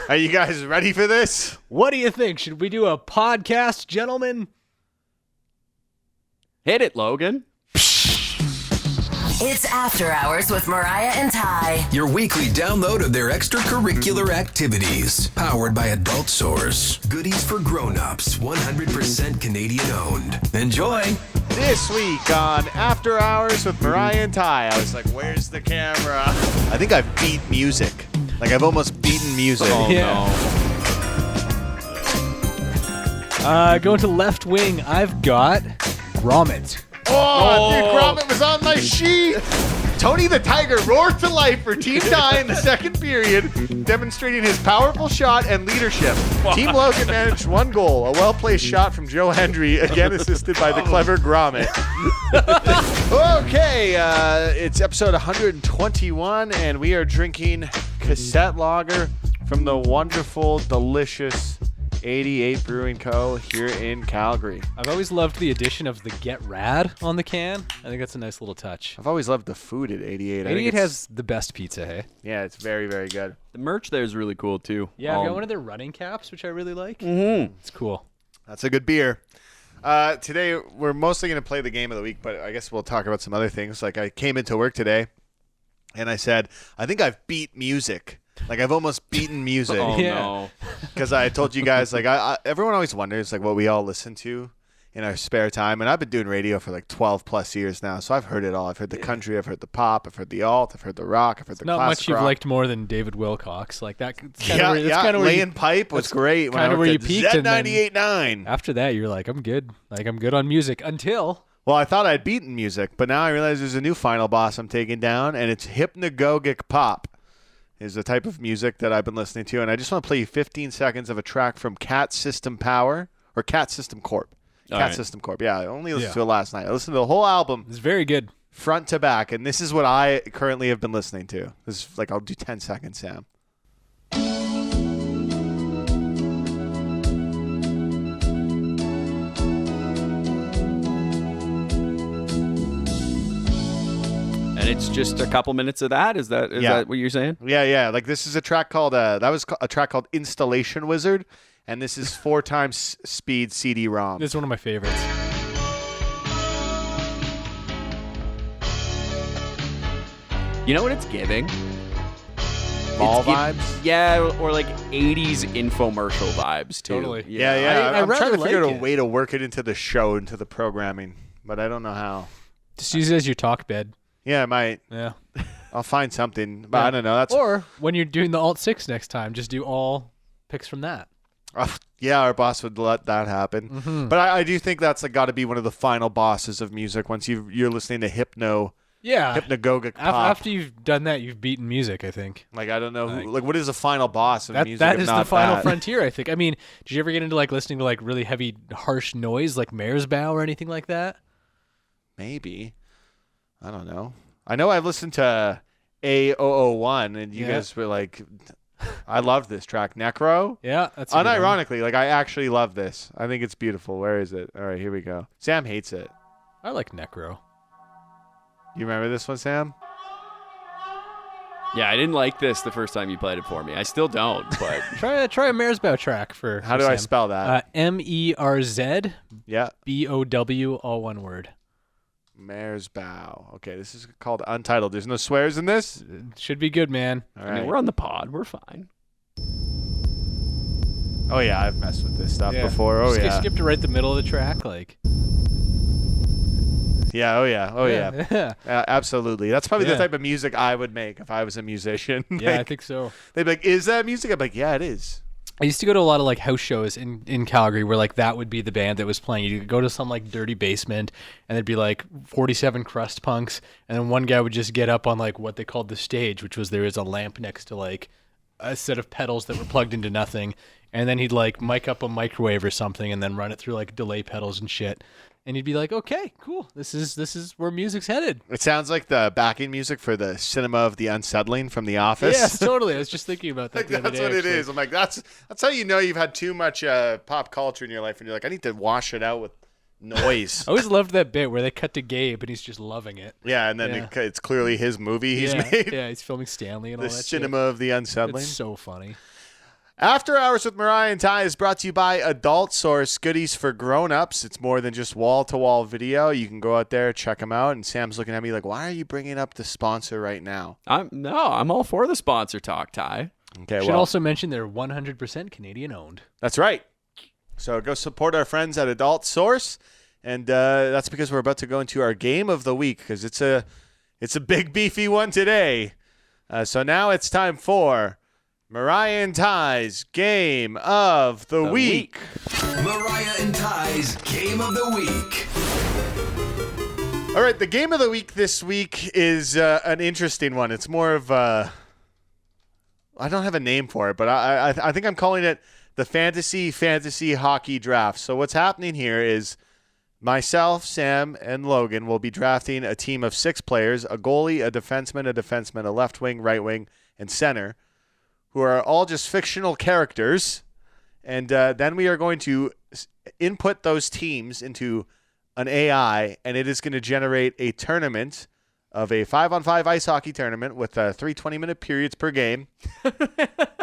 Are you guys ready for this? What do you think? Should we do a podcast, gentlemen? Hit it, Logan. It's After Hours with Mariah and Ty. Your weekly download of their extracurricular activities. Powered by Adult Source. Goodies for grown-ups. 100% Canadian owned. Enjoy. This week on After Hours with Mariah and Ty, I was like, where's the camera? I think I've beat music. Like, I've almost beaten music. Oh, Yeah. no. Going to left wing, I've got Gromit. Oh, dude, Gromit was on my sheet. Tony the Tiger roared to life for Team Ty in the second period, demonstrating his powerful shot and leadership. Team Logan managed one goal, a well-placed shot from Joe Hendry, again assisted by the clever Gromit. Okay, it's episode 121, and we are drinking Cassette Lager from the wonderful, delicious 88 Brewing Co. here in Calgary. I've always loved the addition of the Get Rad on the can. I think that's a nice little touch. I've always loved the food at 88. 88 has the best pizza, hey? Yeah, it's very, very good. The merch there is really cool, too. Yeah, I've got one of their running caps, which I really like. Mm-hmm. It's cool. That's a good beer. Today, we're mostly going to play the game of the week, but I guess we'll talk about some other things. Like, I came into work today, and I said, I think I've beat music. Like, I've almost beaten music. Oh, Yeah. no. Because I told you guys, like, everyone always wonders, like, what we all listen to in our spare time. And I've been doing radio for, like, 12-plus years now, so I've heard it all. I've heard the country, I've heard the pop, I've heard the alt, I've heard the rock, I've heard the Not classic much you've rock. liked more than David Wilcox. Like, that's kind Yeah, of that's kind of where Laying Pipe was great. kinda where you peaked, and then- Z98.9. after that, you're like, I'm good. Like, I'm good on music until... Well, I thought I'd beaten music, but now I realize there's a new final boss I'm taking down, and it's hypnagogic pop. Is the type of music that I've been listening to, and I just want to play you 15 seconds of a track from Cat System Power, or Cat System Corp. Cat System Corp, yeah. I only listened to it last night. I listened to the whole album It's very good. front to back, and this is what I currently have been listening to. This is like, I'll do 10 seconds, Sam. And it's just a couple minutes of that? Is that what you're saying? Yeah. Like, this is a track called, that was a track called Installation Wizard, and this is 4 times speed CD-ROM. It's one of my favorites. You know what it's giving? Mall It's giv- vibes? Yeah, or like 80s infomercial vibes, too. Totally. Yeah. I I'm trying rather to figure like out a it. way to work it into the show, into the programming, but I don't know how. Just use it as your talk bed. Yeah, I might. Yeah. I'll find something, but Yeah. I don't know. That's Or when you're doing the Alt-6 next time, just do all picks from that. yeah, our boss would let that happen. Mm-hmm. But I do think that's got to be one of the final bosses of music. Once you're listening to Yeah. hypnagogic pop. After you've done that, you've beaten music, I think. Like, I don't know who, like, what is the final boss of music? That if is not the final that? frontier, I think. I mean, did you ever get into like listening to like really heavy, harsh noise like Mare's Bow or anything like that? Maybe. I don't know. I know I've listened to A001, and you guys were like, I love this track. Necro? Yeah, that's a good one. Unironically, like, I actually love this. I think it's beautiful. Where is it? All right, here we go. Sam hates it. I like Necro. You remember this one, Sam? Yeah, I didn't like this the first time you played it for me. I still don't, but... Try a Mare's Bow track for How do I Sam. spell that? MERZ Yeah. BOW, all one word. Mare's Bow. Okay, this is called Untitled. There's no swears in this? Should be good, man. All I right. mean, we're on the pod. We're fine. Oh, yeah, I've messed with this stuff Yeah. before. Oh, Just yeah. skip to right the middle of the track, like. Yeah, oh, yeah. Oh, yeah. Yeah, Absolutely. That's probably the Yeah. type of music I would make if I was a musician. yeah, I Like, think so. they'd be like, is that music? I'm like, yeah, it is. I used to go to a lot of like house shows in Calgary where like that would be the band that was playing. You could go to some like dirty basement and there'd be like 47 crust punks, and then one guy would just get up on like what they called the stage, which was there is a lamp next to like a set of pedals that were plugged into nothing, and then he'd like mic up a microwave or something and then run it through like delay pedals and shit. And you'd be like, okay, cool. This is where music's headed. It sounds like the backing music for the Cinema of the Unsettling from The Office. Yes, totally. I was just thinking about that. Like, the other that's day, what it actually. is. I'm like, that's how you know you've had too much pop culture in your life, and you're like, I need to wash it out with noise. I always loved that bit where they cut to Gabe and he's just loving it. Yeah, and then Yeah. It's clearly his movie he's yeah, made. yeah, he's filming Stanley and The all that Cinema shit. of the Unsettling. It's so funny. After Hours with Mariah and Ty is brought to you by Adult Source, goodies for grown-ups. It's more than just wall-to-wall video. You can go out there, check them out. And Sam's looking at me like, why are you bringing up the sponsor right now? I'm all for the sponsor talk, Ty. Okay, Should also mention they're 100% Canadian owned. That's right. So go support our friends at Adult Source. And that's because we're about to go into our game of the week because it's a big, beefy one today. So now it's time for Mariah and Ty's Game of the Week. Mariah and Ty's Game of the Week. All right, the Game of the Week this week is an interesting one. It's more of I don't have a name for it, but I think I'm calling it the Fantasy Hockey Draft. So what's happening here is myself, Sam, and Logan will be drafting a team of 6 players, a goalie, a defenseman, a left wing, right wing, and center, who are all just fictional characters. And then we are going to input those teams into an AI, and it is going to generate a tournament of a 5-on-5 ice hockey tournament with 3 20-minute periods per game.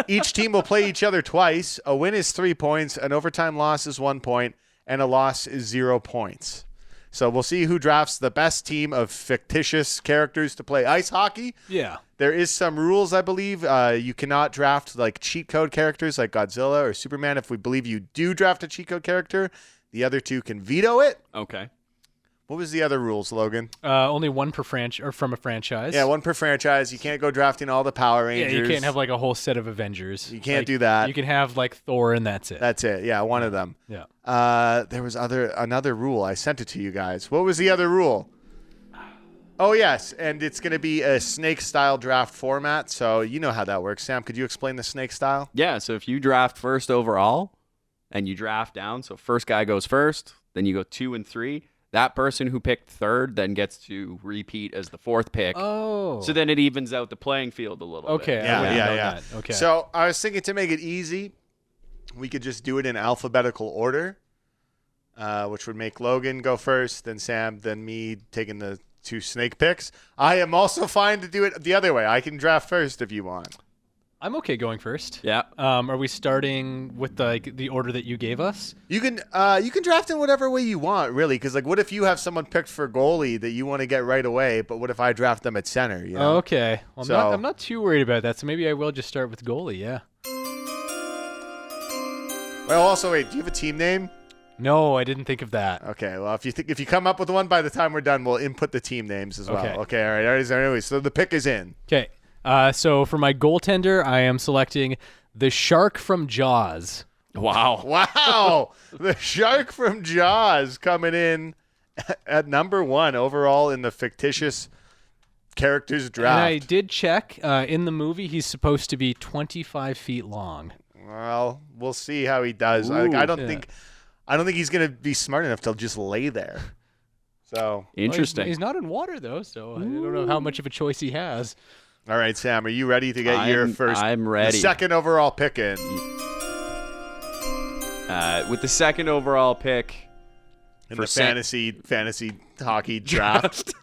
Each team will play each other twice. A win is 3 points, an overtime loss is 1 point, and a loss is 0 points. So we'll see who drafts the best team of fictitious characters to play ice hockey. Yeah. There is some rules, I believe. You cannot draft like cheat code characters like Godzilla or Superman. If we believe you do draft a cheat code character, the other 2 can veto it. Okay. What was the other rules, Logan? Only one per or from a franchise. Yeah, 1 per franchise. You can't go drafting all the Power Rangers. Yeah, you can't have like a whole set of Avengers. You can't like, do that. You can have like Thor and that's it. That's it. Yeah, one of them. Yeah. There was another rule. I sent it to you guys. What was the other rule? Oh, yes, and it's going to be a snake-style draft format, so you know how that works. Sam, could you explain the snake style? Yeah, so if you draft first overall and you draft down, so first guy goes first, then you go 2 and 3, that person who picked third then gets to repeat as the 4th pick. Oh. So then it evens out the playing field a little Okay. bit. Yeah. Okay. So I was thinking to make it easy, we could just do it in alphabetical order, which would make Logan go first, then Sam, then me taking the 2 snake picks. I am also fine to do it the other way. I can draft first if you want. I'm okay going first. Yeah. Are we starting with the order that you gave us? You can draft in whatever way you want, really, because like, what if you have someone picked for goalie that you want to get right away, but what if I draft them at center? You know? Okay. Well, I'm not too worried about that, so maybe I will just start with goalie. Yeah. Well, also, wait, do you have a team name? No, I didn't think of that. Okay, well, if you come up with one by the time we're done, we'll input the team names as well. Okay, all right. Anyway, so the pick is in. Okay. So for my goaltender, I am selecting the shark from Jaws. Wow. Wow. The shark from Jaws coming in at number 1 overall in the fictitious characters draft. And I did check. In the movie, he's supposed to be 25 feet long. Well, we'll see how he does. I don't think he's going to be smart enough to just lay there. So interesting. Well, he's not in water, though, so I don't know how much of a choice he has. All right, Sam, are you ready to get your first? I'm ready. The 2nd overall pick in. With the 2nd overall pick In the fantasy hockey draft.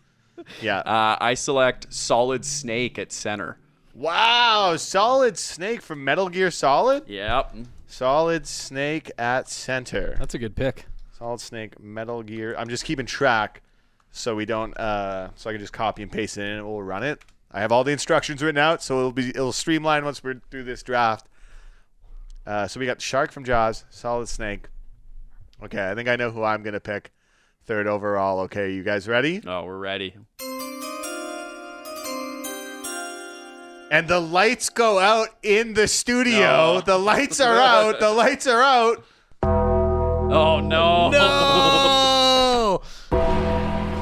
Yeah. I select Solid Snake at center. Wow, Solid Snake from Metal Gear Solid? Yep. Solid Snake at center. That's a good pick. Solid Snake, Metal Gear. I'm just keeping track so we don't so I can just copy and paste it in and we'll run it. I have all the instructions written out, so it'll streamline once we're through this draft. So we got Shark from Jaws, Solid Snake. Okay, I think I know who I'm going to pick 3rd overall. Okay, you guys ready? Oh, we're ready. And the lights go out in the studio. No. The lights are out. The lights are out. Oh, no. No!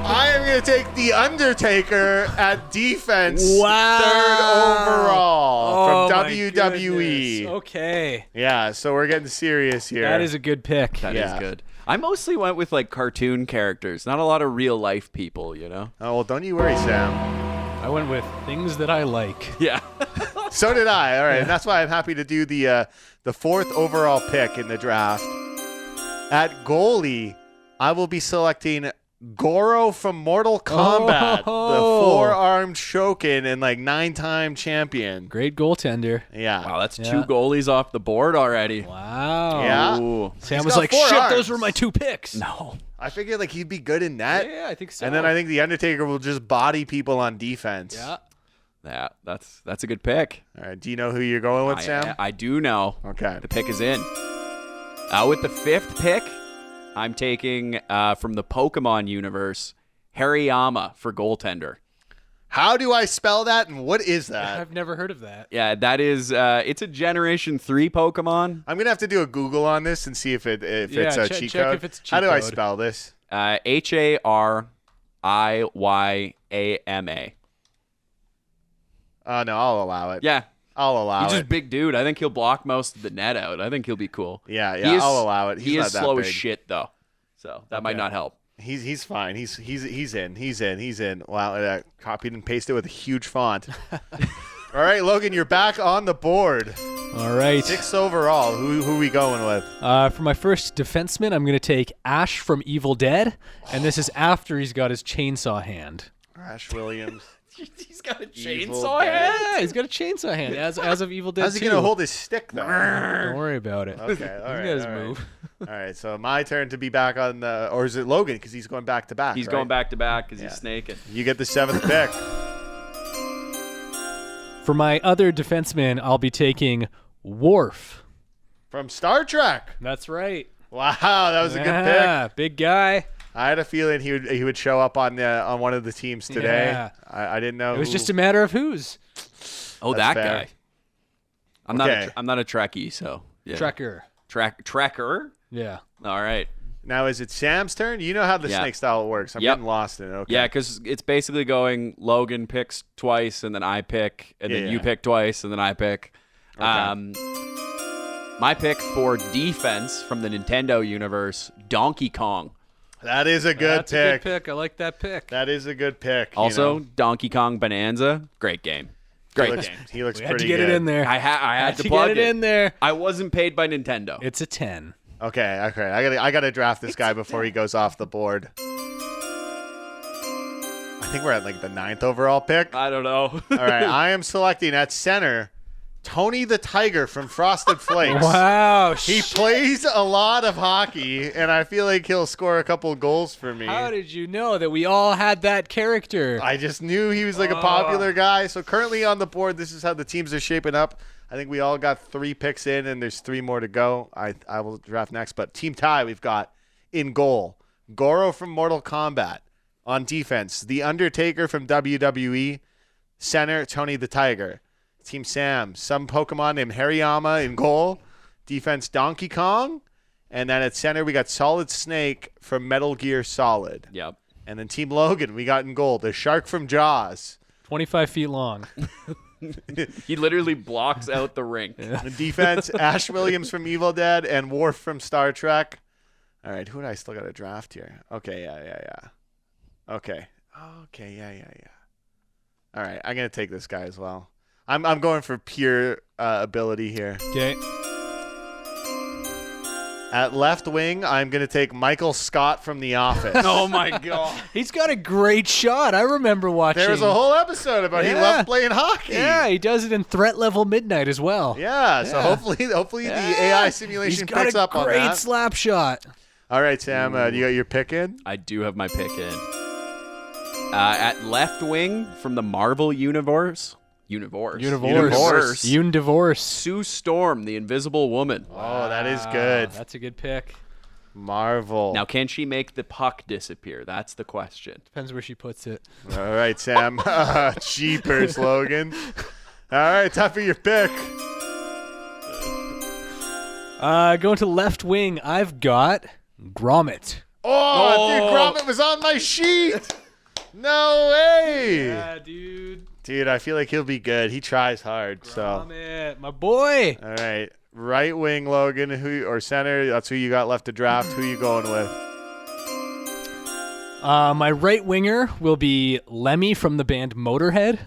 I am going to take The Undertaker at defense. Wow. 3rd overall from my WWE. goodness. Okay. Yeah, so we're getting serious here. That is a good pick. That is good. I mostly went with like cartoon characters, not a lot of real life people, you know? Oh, well, don't you worry, Sam. I went with things that I like. Yeah. So did I. All right, and that's why I'm happy to do the 4th overall pick in the draft. At goalie, I will be selecting Goro from Mortal Kombat, Oh. the 4-armed Shokin and like 9-time champion. Great goaltender. Yeah. Wow, that's Yeah. 2 goalies off the board already. Wow. Yeah. Ooh. Sam He's was got like, 4 shit, arms. those were my 2 picks. No. I figured like he'd be good in net. Yeah, I think so. And then I think the Undertaker will just body people on defense. Yeah. Yeah, that's a good pick. All right. Do you know who you're going with, Sam? I do know. Okay. The pick is in. With the 5th pick, I'm taking from the Pokemon universe, Hariyama for goaltender. How do I spell that, and what is that? I've never heard of that. Yeah, that is. It's a Generation 3 Pokemon. I'm gonna have to do a Google on this and see if it's a cheat check code. if it's a cheat How do I code. spell this? Hariyama. Oh no, I'll allow it. Yeah, I'll allow he's it. just big dude. I think he'll block most of the net out. I think he'll be cool. Yeah, He is- I'll allow it. He's he not is that slow big. as shit though, so that might Okay. not help. He's fine. He's in. Wow, copied and pasted with a huge font. All right, Logan, you're back on the board. All right. 6 overall. Who we going with? For my first defenseman, I'm going to take Ash from Evil Dead, and this is after he's got his chainsaw hand. Ash Williams. He's got a Evil chainsaw Dead. hand. Yeah, he's got a chainsaw hand as of Evil Dead How's he 2. gonna hold his stick though? Don't worry about it. Okay, all He's right. got his all right. move. All right, so my turn to be back on the, or is it Logan? Because he's going back to back. He's right? going back to back because Yeah. he's snaking. You get the 7th pick. For my other defenseman, I'll be taking Worf. From Star Trek. That's right. Wow, that was a good pick. Yeah, big guy. I had a feeling he would show up on one of the teams today. Yeah. I didn't know. It was who- just a matter of whose. Oh, That's that fair. guy. I'm Okay. not a Trekkie, so yeah. Trekker. Trekker. Yeah. All right. Now is it Sam's turn? You know how the Yeah. snake style works. I'm Yep. getting lost in it. Okay. Yeah, because it's basically going Logan picks twice, and then I pick, and then Yeah. you pick twice, and then I pick. Okay. My pick for defense from the Nintendo universe, Donkey Kong. That is a good That's pick. a good pick. I like that pick. That is a good pick. Also, you know. Donkey Kong Bonanza, great game. Great game. He looks we had pretty to get good. it in there. I had to get plug it in there. I wasn't paid by Nintendo. It's a 10. Okay. I gotta draft this guy before he goes off the board. I think we're at like the 9th overall pick. I don't know. All right. I am selecting at center Tony the Tiger from Frosted Flakes. Wow. He plays a lot of hockey, and I feel like he'll score a couple goals for me. How did you know that we all had that character? I just knew he was like a popular guy. So currently on the board, this is how the teams are shaping up. I think we all got 3 picks in, and there's 3 more to go. I will draft next. But team tie, we've got in goal, Goro from Mortal Kombat. On defense, The Undertaker from WWE. Center, Tony the Tiger. Team Sam, some Pokemon named Hariyama in goal. Defense, Donkey Kong. And then at center, we got Solid Snake from Metal Gear Solid. Yep. And then Team Logan, we got in goal the shark from Jaws. 25 feet long. He literally blocks out the ring. In defense, Ash Williams from Evil Dead and Worf from Star Trek. All right, who do I still got to draft here? Okay, yeah. Okay, yeah. All right, I'm going to take this guy as well. I'm going for pure ability here. Okay. At left wing, I'm going to take Michael Scott from The Office. Oh my god. He's got a great shot. I remember watching. There's a whole episode about he Yeah. loved playing hockey. Yeah, he does it in Threat Level Midnight as well. Yeah, so hopefully the AI simulation He's got picks a up on great that. slap shot. All right, Sam, you got your pick in? I do have my pick in. At left wing from the Marvel Universe. Universe. Sue Storm, the Invisible Woman. Oh, that is good. That's a good pick. Marvel. Now, can she make the puck disappear? That's the question. Depends where she puts it. All right, Sam. Jeepers, Logan. All right, time for your pick. Going to left wing, I've got Gromit. Oh, dude, Gromit was on my sheet. No way. Yeah, dude. Dude, I feel like he'll be good. He tries hard. So, Gromit, my boy. all right, right wing, Logan, or center. That's who you got left to draft. Who you going with? My right winger will be Lemmy from the band Motorhead.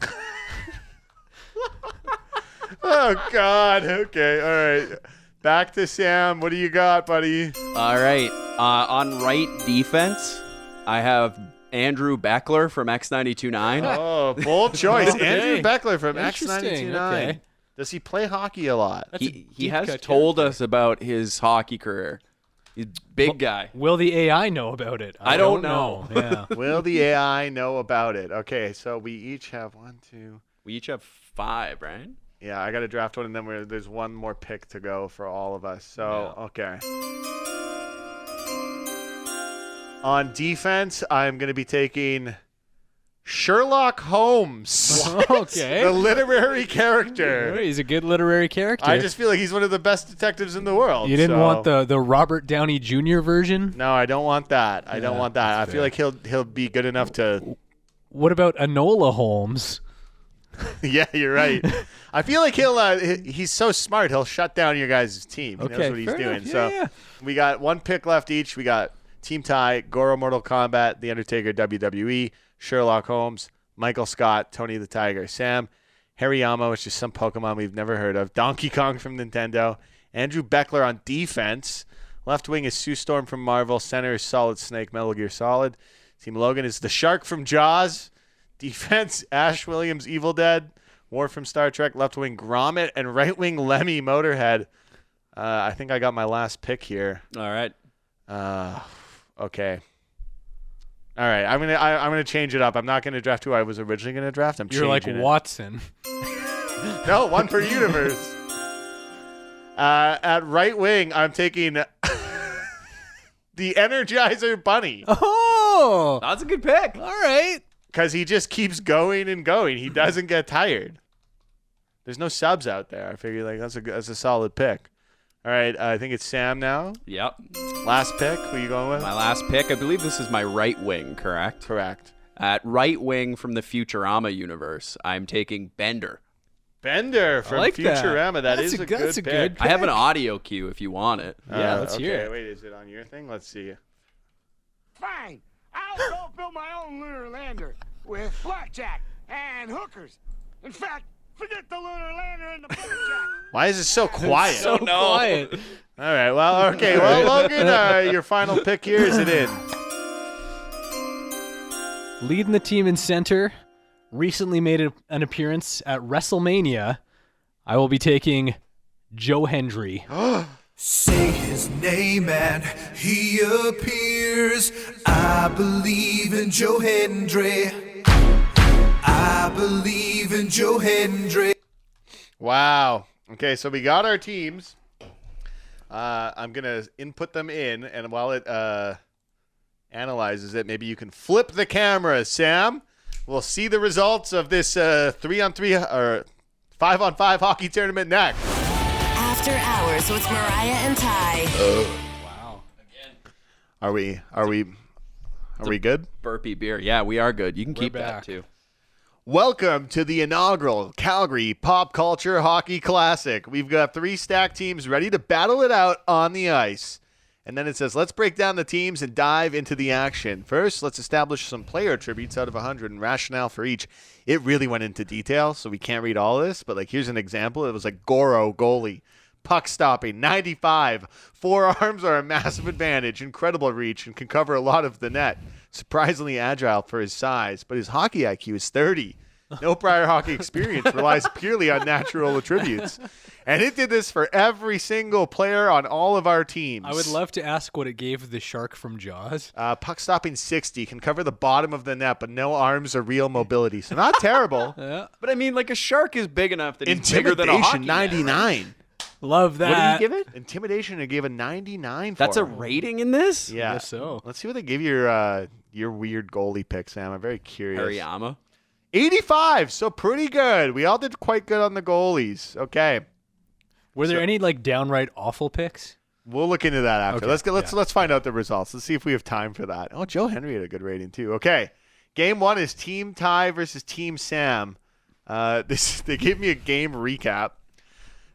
Oh God. Okay. All right. Back to Sam. What do you got, buddy? All right. On right defense, I have Andrew Beckler from X92.9. Oh, bold choice. Okay. Andrew Beckler from Interesting, X92.9. okay. Does he play hockey a lot? That's a He deep has cut told character. us about his hockey career. He's a big guy. Will the AI know about it? I don't know. Yeah. Will the AI know about it? Okay, so we each have 1, 2. We each have 5, right? Yeah, I got to draft one, and then there's one more pick to go for all of us. So, okay. On defense, I'm going to be taking Sherlock Holmes, Okay. the literary character. He's a good literary character. I just feel like he's one of the best detectives in the world. You didn't so- want the Robert Downey Jr. version? No, I don't want that. I don't Yeah, want that. I that's feel fair. like he'll be good enough to. What about Enola Holmes? Yeah, you're right. I feel like he's so smart. He'll shut down your guys' team. He knows Okay, what he's fair doing. enough. So Yeah. we got one pick left each. We got Team Ty, Goro, Mortal Kombat, The Undertaker, WWE, Sherlock Holmes, Michael Scott, Tony the Tiger, Sam, Hariyama, which is some Pokemon we've never heard of, Donkey Kong from Nintendo, Andrew Beckler on defense. Left wing is Sue Storm from Marvel. Center is Solid Snake, Metal Gear Solid. Team Logan is the Shark from Jaws. Defense, Ash Williams, Evil Dead. War from Star Trek. Left wing, Gromit. And right wing, Lemmy, Motorhead. I think I got my last pick here. All right. Okay. All right. I'm gonna change it up. I'm not gonna draft who I was originally gonna draft. I'm You're like changing it. Watson. No, one per universe. At right wing, I'm taking the Energizer Bunny Oh, That's a good pick. all right. because he just keeps going and going. He doesn't get tired. There's no subs out there. I figure like that's a solid pick. All right, I think it's Sam now. Yep. Last pick. Who you going with? My last pick, I believe this is my right wing, correct? Correct. At right wing from the Futurama universe, I'm taking Bender. Bender from like that. Futurama. That's is a a good- good that's a pick. good I have an audio cue if you want it. Yeah, let's okay, hear it. Wait, is it on your thing? Let's see. Fine. I'll go build my own lunar lander with blackjack and hookers. In fact, forget the lunar lander and the blackjack. Why is it so quiet? So quiet. All right. Well, okay. Well, Logan, your final pick here. Is it in? Leading the team in center, recently made an appearance at WrestleMania. I will be taking Joe Hendry. Say his name and he appears. I believe in Joe Hendry. I believe in Joe Hendry. Wow. Okay, so we got our teams. I'm going to input them in, and while it analyzes it, maybe you can flip the camera, Sam. We'll see the results of this 3-on-3 or 5-on-5 hockey tournament next. After Hours with Mariah and Ty. Are we good? Burpee beer. Yeah, we are good. You can keep back. that too. Welcome to the inaugural Calgary Pop Culture Hockey Classic. We've got 3 stacked teams ready to battle it out on the ice. And then it says, let's break down the teams and dive into the action. First, let's establish some player attributes out of 100 and rationale for each. It really went into detail, so we can't read all this. But like, here's an example. It was like Goro, goalie. Puck stopping, 95. Forearms are a massive advantage. Incredible reach and can cover a lot of the net. Surprisingly agile for his size, but his hockey IQ is 30. No prior hockey experience, relies purely on natural attributes. And it did this for every single player on all of our teams. I would love to ask what it gave the shark from Jaws. Puck stopping 60, can cover the bottom of the net, but no arms or real mobility. So not terrible. Yeah. But I mean, like a shark is big enough that he's bigger than a hockey Intimidation, net, 99. right? Love that. What did you give it? Intimidation, I gave a 99 for That's a him. rating in this? Yeah. guess so. Let's see what they give your weird goalie pick, Sam. I'm very curious. Hariyama. 85, so pretty good. We all did quite good on the goalies. Okay. Were there any like downright awful picks? We'll look into that after. Okay, Let's find out the results. Let's see if we have time for that. Oh, Joe Henry had a good rating too. Okay. Game 1 is Team Ty versus Team Sam. They gave me a game recap.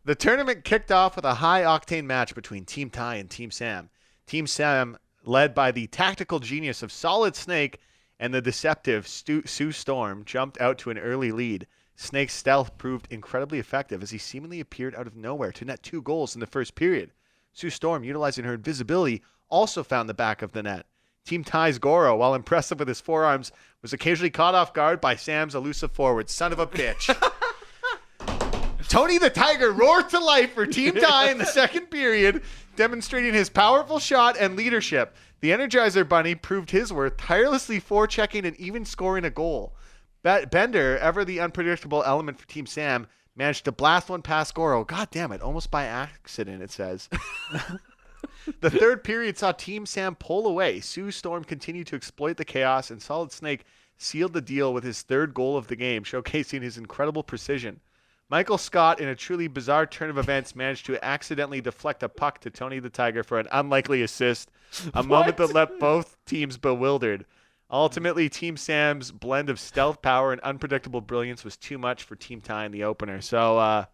The tournament kicked off with a high-octane match between Team Ty and Team Sam. Team Sam, led by the tactical genius of Solid Snake and the deceptive Sue Storm, jumped out to an early lead. Snake's stealth proved incredibly effective as he seemingly appeared out of nowhere to net 2 goals in the first period. Sue Storm, utilizing her invisibility, also found the back of the net. Team Ty's Goro, while impressive with his forearms, was occasionally caught off guard by Sam's elusive forward. Son of a bitch. Tony the Tiger roared to life for Team Ty in the second period, demonstrating his powerful shot and leadership. The Energizer Bunny proved his worth, tirelessly forechecking and even scoring a goal. Bender, ever the unpredictable element for Team Sam, managed to blast one past Goro. God damn it, almost by accident, it says. The third period saw Team Sam pull away. Sue Storm continued to exploit the chaos, and Solid Snake sealed the deal with his third goal of the game, showcasing his incredible precision. Michael Scott, in a truly bizarre turn of events, managed to accidentally deflect a puck to Tony the Tiger for an unlikely assist, a moment that left both teams bewildered. Ultimately, Team Sam's blend of stealth power and unpredictable brilliance was too much for Team Ty in the opener. So,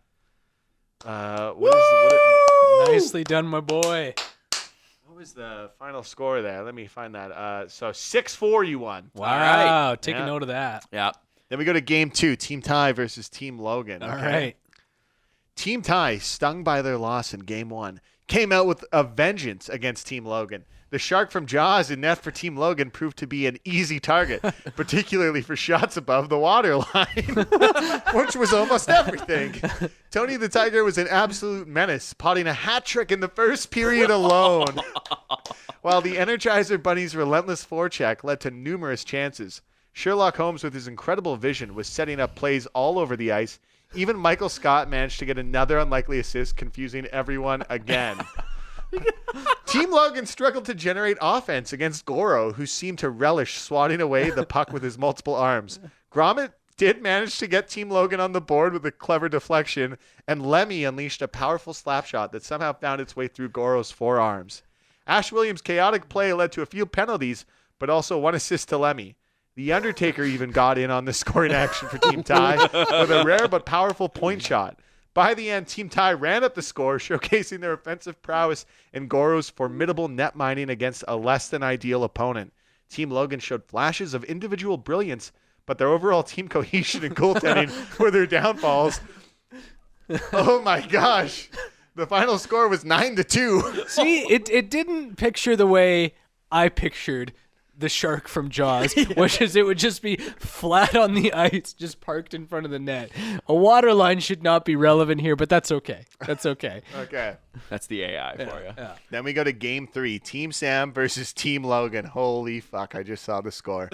Nicely done, my boy. What was the final score there? Let me find that. So 6-4 you won. Wow. right. Take a note of that. Yeah. Then we go to game 2, Team Ty versus Team Logan. All right. Team Ty, stung by their loss in game 1, came out with a vengeance against Team Logan. The shark from Jaws in net for Team Logan proved to be an easy target, particularly for shots above the waterline, which was almost everything. Tony the Tiger was an absolute menace, potting a hat trick in the first period alone, while the Energizer Bunny's relentless forecheck led to numerous chances. Sherlock Holmes, with his incredible vision, was setting up plays all over the ice. Even Michael Scott managed to get another unlikely assist, confusing everyone again. Team Logan struggled to generate offense against Goro, who seemed to relish swatting away the puck with his multiple arms. Gromit did manage to get Team Logan on the board with a clever deflection, and Lemmy unleashed a powerful slap shot that somehow found its way through Goro's forearms. Ash Williams' chaotic play led to a few penalties, but also one assist to Lemmy. The Undertaker even got in on the scoring action for Team Ty with a rare but powerful point shot. By the end, Team Ty ran up the score, showcasing their offensive prowess and Goro's formidable net mining against a less-than-ideal opponent. Team Logan showed flashes of individual brilliance, but their overall team cohesion and goaltending were their downfalls. Oh my gosh. The final score was 9-2. See, it didn't picture the way I pictured the shark from Jaws, which is it would just be flat on the ice, just parked in front of the net. A water line should not be relevant here, but that's okay. That's okay. Okay. That's the AI for you. Yeah. Then we go to game 3, Team Sam versus Team Logan. Holy fuck, I just saw the score.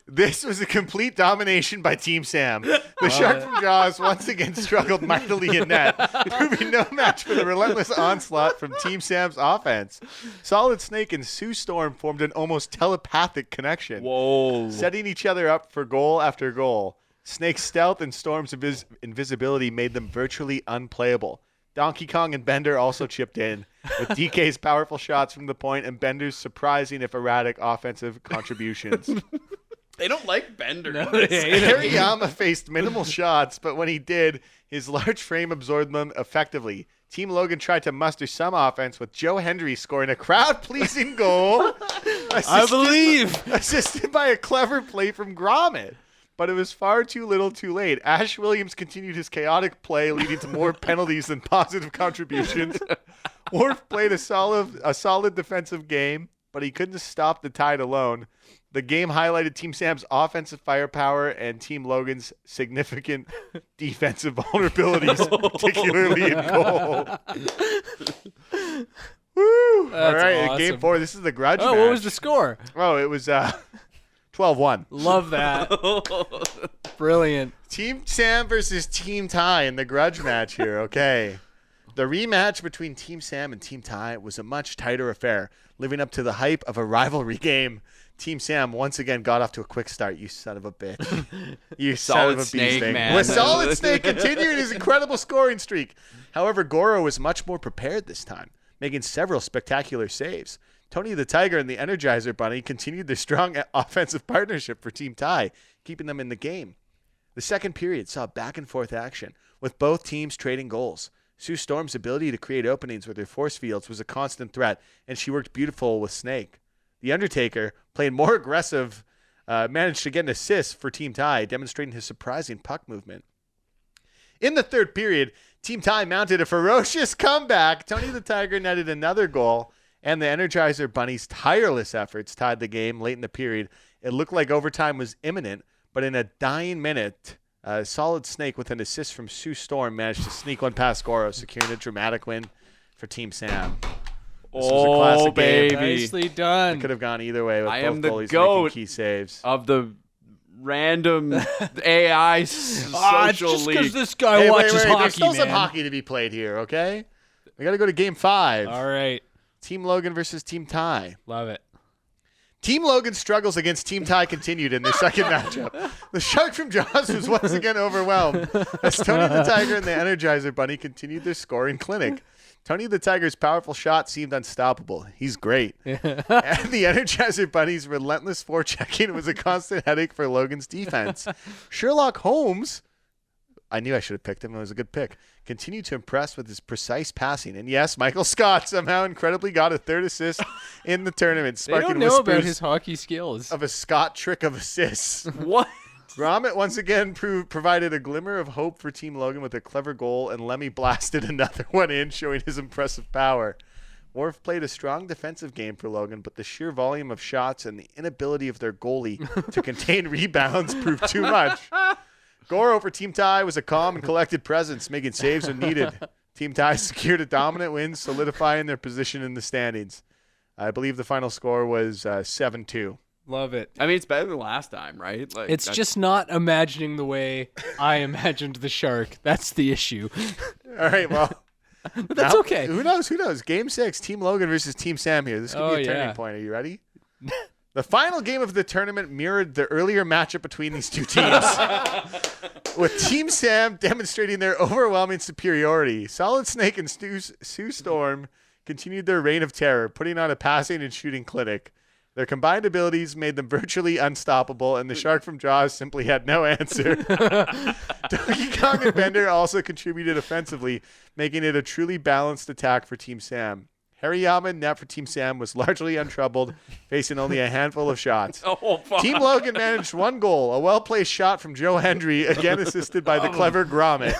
This was a complete domination by Team Sam. The shark from Jaws once again struggled mightily in net, proving no match for the relentless onslaught from Team Sam's offense. Solid Snake and Sue Storm formed an almost telepathic connection, setting each other up for goal after goal. Snake's stealth and Storm's invisibility made them virtually unplayable. Donkey Kong and Bender also chipped in, with DK's powerful shots from the point and Bender's surprising if erratic offensive contributions. They don't like Bender. No, Hariyama faced minimal shots, but when he did, his large frame absorbed them effectively. Team Logan tried to muster some offense, with Joe Hendry scoring a crowd-pleasing goal. Assisted by a clever play from Gromit. But it was far too little too late. Ash Williams continued his chaotic play, leading to more penalties than positive contributions. Worf played a solid defensive game, but he couldn't stop the Tide alone. The game highlighted Team Sam's offensive firepower and Team Logan's significant defensive vulnerabilities, particularly in goal. Woo! All right, awesome. Game 4. This is the grudge match. What was the score? Oh, it was 12-1. Love that. Brilliant. Team Sam versus Team Ty in the grudge match here. Okay. The rematch between Team Sam and Team Ty was a much tighter affair, living up to the hype of a rivalry game. Team Sam once again got off to a quick start. You son of a bitch. You son of a Snake, beast. man. With Solid Snake continuing his incredible scoring streak. However, Goro was much more prepared this time, making several spectacular saves. Tony the Tiger and the Energizer Bunny continued their strong offensive partnership for Team Ty, keeping them in the game. The second period saw back-and-forth action, with both teams trading goals. Sue Storm's ability to create openings with her force fields was a constant threat, and she worked beautiful with Snake. The Undertaker, playing more aggressive, managed to get an assist for Team Ty, demonstrating his surprising puck movement. In the third period, Team Ty mounted a ferocious comeback. Tony the Tiger netted another goal, And the Energizer Bunny's tireless efforts tied the game late in the period. It looked like overtime was imminent, but in a dying minute, Solid Snake with an assist from Sue Storm managed to sneak one past Goro, securing a dramatic win for Team Sam. This was a classic game. Nicely done. It could have gone either way with I both am the goalies GOAT making key saves. Of the random AI social it's just league. because this guy Hey, watches wait, hockey, there's still man. some hockey to be played here, okay? We got to go to Game 5. All right. Team Logan versus Team Ty. Love it. Team Logan's struggles against Team Ty continued in their second matchup. The Shark from Jaws was once again overwhelmed as Tony the Tiger and the Energizer Bunny continued their scoring clinic. Tony the Tiger's powerful shot seemed unstoppable. He's great. And the Energizer Bunny's relentless forechecking was a constant headache for Logan's defense. Sherlock Holmes, I knew I should have picked him. It was a good pick. Continued to impress with his precise passing. And yes, Michael Scott somehow incredibly got a third assist in the tournament, They don't sparking know about whispers his hockey skills. of a Scott trick of assists. What? Gromit once again provided a glimmer of hope for Team Logan with a clever goal, and Lemmy blasted another one in, showing his impressive power. Worf played a strong defensive game for Logan, but the sheer volume of shots and the inability of their goalie to contain rebounds proved too much. Goro for Team Ty was a calm and collected presence, making saves when needed. Team Ty secured a dominant win, solidifying their position in the standings. I believe the final score was 7-2. Love it. I mean, it's better than last time, right? Like, It's that's- just not imagining the way I imagined the shark. That's the issue. All right, well. But that's now, okay. Who knows? Game 6, Team Logan versus Team Sam here. This could be a turning point. Are you ready? The final game of the tournament mirrored the earlier matchup between these two teams, with Team Sam demonstrating their overwhelming superiority. Solid Snake and Sue Storm continued their reign of terror, putting on a passing and shooting clinic. Their combined abilities made them virtually unstoppable, and the Shark from Jaws simply had no answer. Donkey Kong and Bender also contributed offensively, making it a truly balanced attack for Team Sam. Hariyama, net for Team Sam, was largely untroubled, facing only a handful of shots. Oh, fuck. Team Logan managed one goal, a well-placed shot from Joe Hendry, again assisted by the clever Gromit.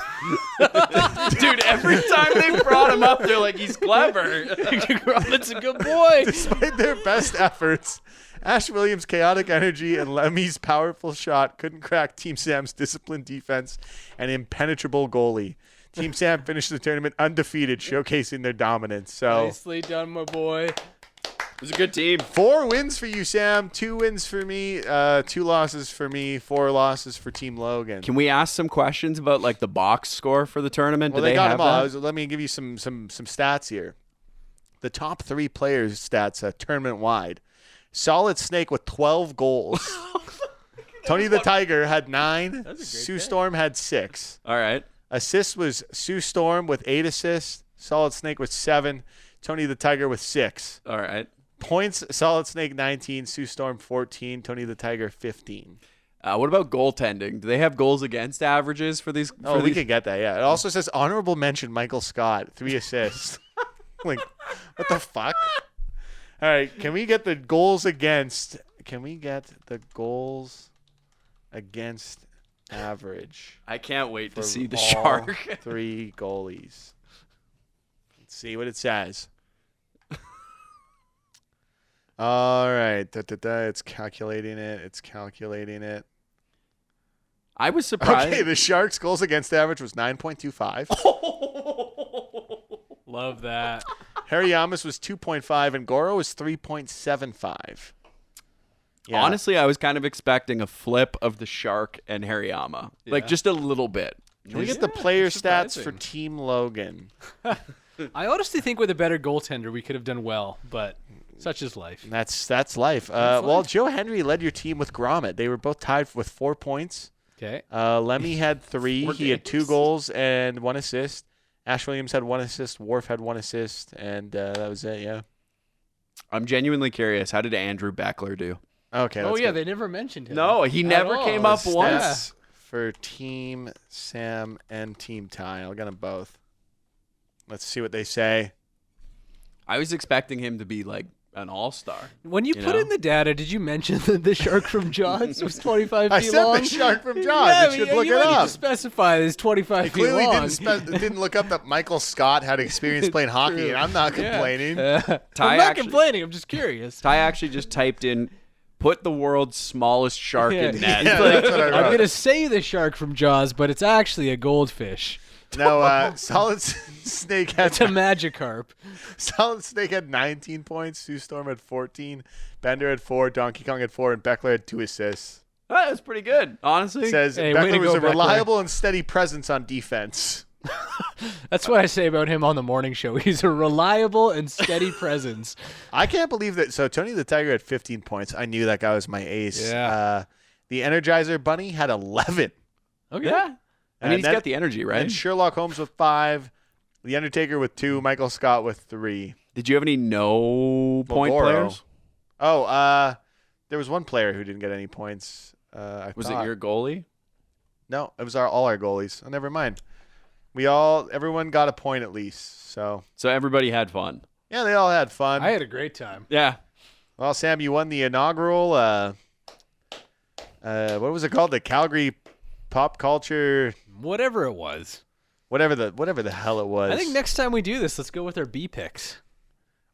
Dude, every time they brought him up, they're like, he's clever. That's a good boy. Despite their best efforts, Ash Williams' chaotic energy and Lemmy's powerful shot couldn't crack Team Sam's disciplined defense and impenetrable goalie. Team Sam finished the tournament undefeated, showcasing their dominance. So, Nicely done, my boy. It was a good team. 4 wins for you, Sam. 2 wins for me. 2 losses for me. 4 losses for Team Logan. Can we ask some questions about like the box score for the tournament? Well, Do they got have them all. that? Let me give you some stats here. The top 3 players' stats tournament-wide. Solid Snake with 12 goals. Tony the Tiger had 9. Sue Storm had 6. All right. Assists was Sue Storm with 8 assists. Solid Snake with 7. Tony the Tiger with 6. All right. Points, Solid Snake 19. Sue Storm 14. Tony the Tiger 15. What about goaltending? Do they have goals against averages for these? Oh, we can get that, yeah. It also says honorable mention Michael Scott, 3 assists. Like, what the fuck? All right, can we get the goals against average? I can't wait to for see the all Shark. 3 goalies. Let's see what it says. All right. It's calculating it. I was surprised. Okay, the Sharks' goals against average was 9.25. Love that. Hariyama's was 2.5, and Goro was 3.75. Yeah. Honestly, I was kind of expecting a flip of the Shark and Hariyama. Like, just a little bit. Can we get the player it's stats for surprising. Team Logan? I honestly think with a better goaltender, we could have done well, but such is life. That's life. Well, Joe Henry led your team with Gromit. They were both tied with 4 points. Okay. Lemmy had 3. He had 2 goals and 1 assist. Ash Williams had 1 assist. Worf had 1 assist, and that was it. Yeah. I'm genuinely curious. How did Andrew Beckler do? Okay. Oh, let's yeah, get they never mentioned him. No, he never all. came up the once. stats for Team Sam and Team Ty. I'll get them both. Let's see what they say. I was expecting him to be like an all-star. When you put know? in the data, did you mention that the shark from Jaws was 25 feet I said long? the shark from Jaws. Yeah, You should you look might it need up. to specify that it's 25 I feet clearly long. didn't look up that Michael Scott had experience playing hockey, and I'm not complaining. I'm Ty not actually- complaining. I'm just curious. Ty actually just typed in, put the world's smallest shark in net. Yeah, that's what I wrote. I'm going to say the shark from Jaws, but it's actually a goldfish. No, Solid Snake had It's a Magikarp. Solid Snake had 19 points. Sue Storm had 14. Bender had 4. Donkey Kong had 4, and Beckler had 2 assists. That's pretty good, honestly. Says Hey, way Beckler to was go, a Beckler. reliable and steady presence on defense. That's what I say about him on the morning show. He's a reliable and steady presence. I can't believe that. So Tony the Tiger had 15 points. I knew that guy was my ace. Yeah. The Energizer Bunny had 11. Okay. Yeah. I mean, he's then- got the energy, right? And Sherlock Holmes with 5. The Undertaker with 2. Michael Scott with 3. Did you have any no-point Goro. players? Oh, there was one player who didn't get any points. Was it your goalie? No, it was all our goalies. Oh, never mind. Everyone got a point at least. So So everybody had fun. yeah, they all had fun. I had a great time. Yeah. Well, Sam, you won the inaugural. What was it called? The Calgary Pop Culture, Whatever it was. whatever the hell it was. I think next time we do this, let's go with our B picks.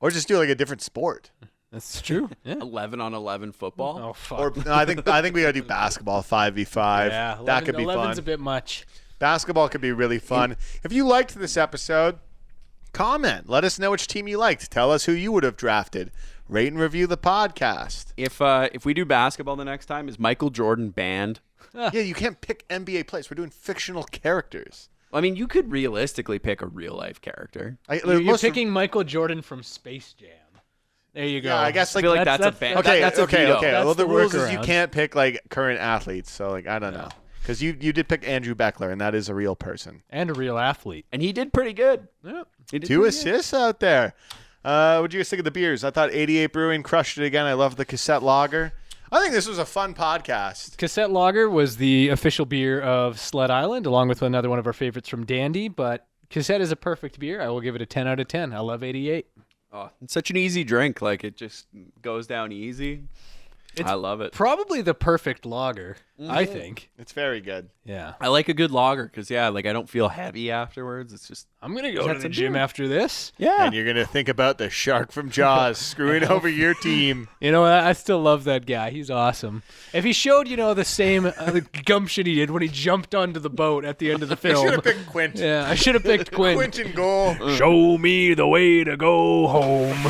or just do like a different sport. That's true. Yeah. 11-on-11 football. Oh, fuck. Or no, I think we gotta do basketball 5v5. yeah, that could be 11's fun. a bit much. Basketball could be really fun. If you liked this episode, comment. Let us know which team you liked. Tell us who you would have drafted. Rate and review the podcast. If we do basketball the next time, is Michael Jordan banned? Yeah, you can't pick NBA players. We're doing fictional characters. I mean, you could realistically pick a real-life character. You're picking Michael Jordan from Space Jam. There you go. Yeah, I guess I feel like that's a ban. Okay, that's a okay. veto. That's Well, the the rules is you workaround. can't pick like current athletes. So like I don't know, because you did pick Andrew Beckler, and that is a real person. And a real athlete. And he did pretty good. Yeah. He did 2 pretty good. assists out there. What'd you guys think of the beers? I thought 88 Brewing crushed it again. I love the Cassette Lager. I think this was a fun podcast. Cassette Lager was the official beer of Sled Island, along with another one of our favorites from Dandy. But Cassette is a perfect beer. I will give it a 10 out of 10. I love 88. Oh, it's such an easy drink. Like, it just goes down easy. I love it. Probably the perfect lager, I think. It's very good. Yeah. I like a good lager because, yeah, like I don't feel heavy afterwards. It's just, I'm going to go to That's the a gym beer. after this. yeah. And you're gonna think about the shark from Jaws screwing over your team. You know, I still love that guy. He's awesome. If he showed, the same gumption he did when he jumped onto the boat at the end of the I film. should have picked Quint. Yeah, I should have picked Quinn. Quint in goal. Show me the way to go home.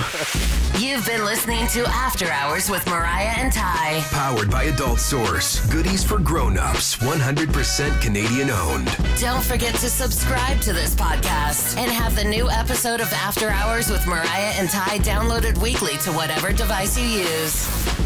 You've been listening to After Hours with Mariah and Ty. Powered by Adult Source. Goodies for grown-ups. 100% Canadian owned. Don't forget to subscribe to this podcast and have the new episode of After Hours with Mariah and Ty downloaded weekly to whatever device you use.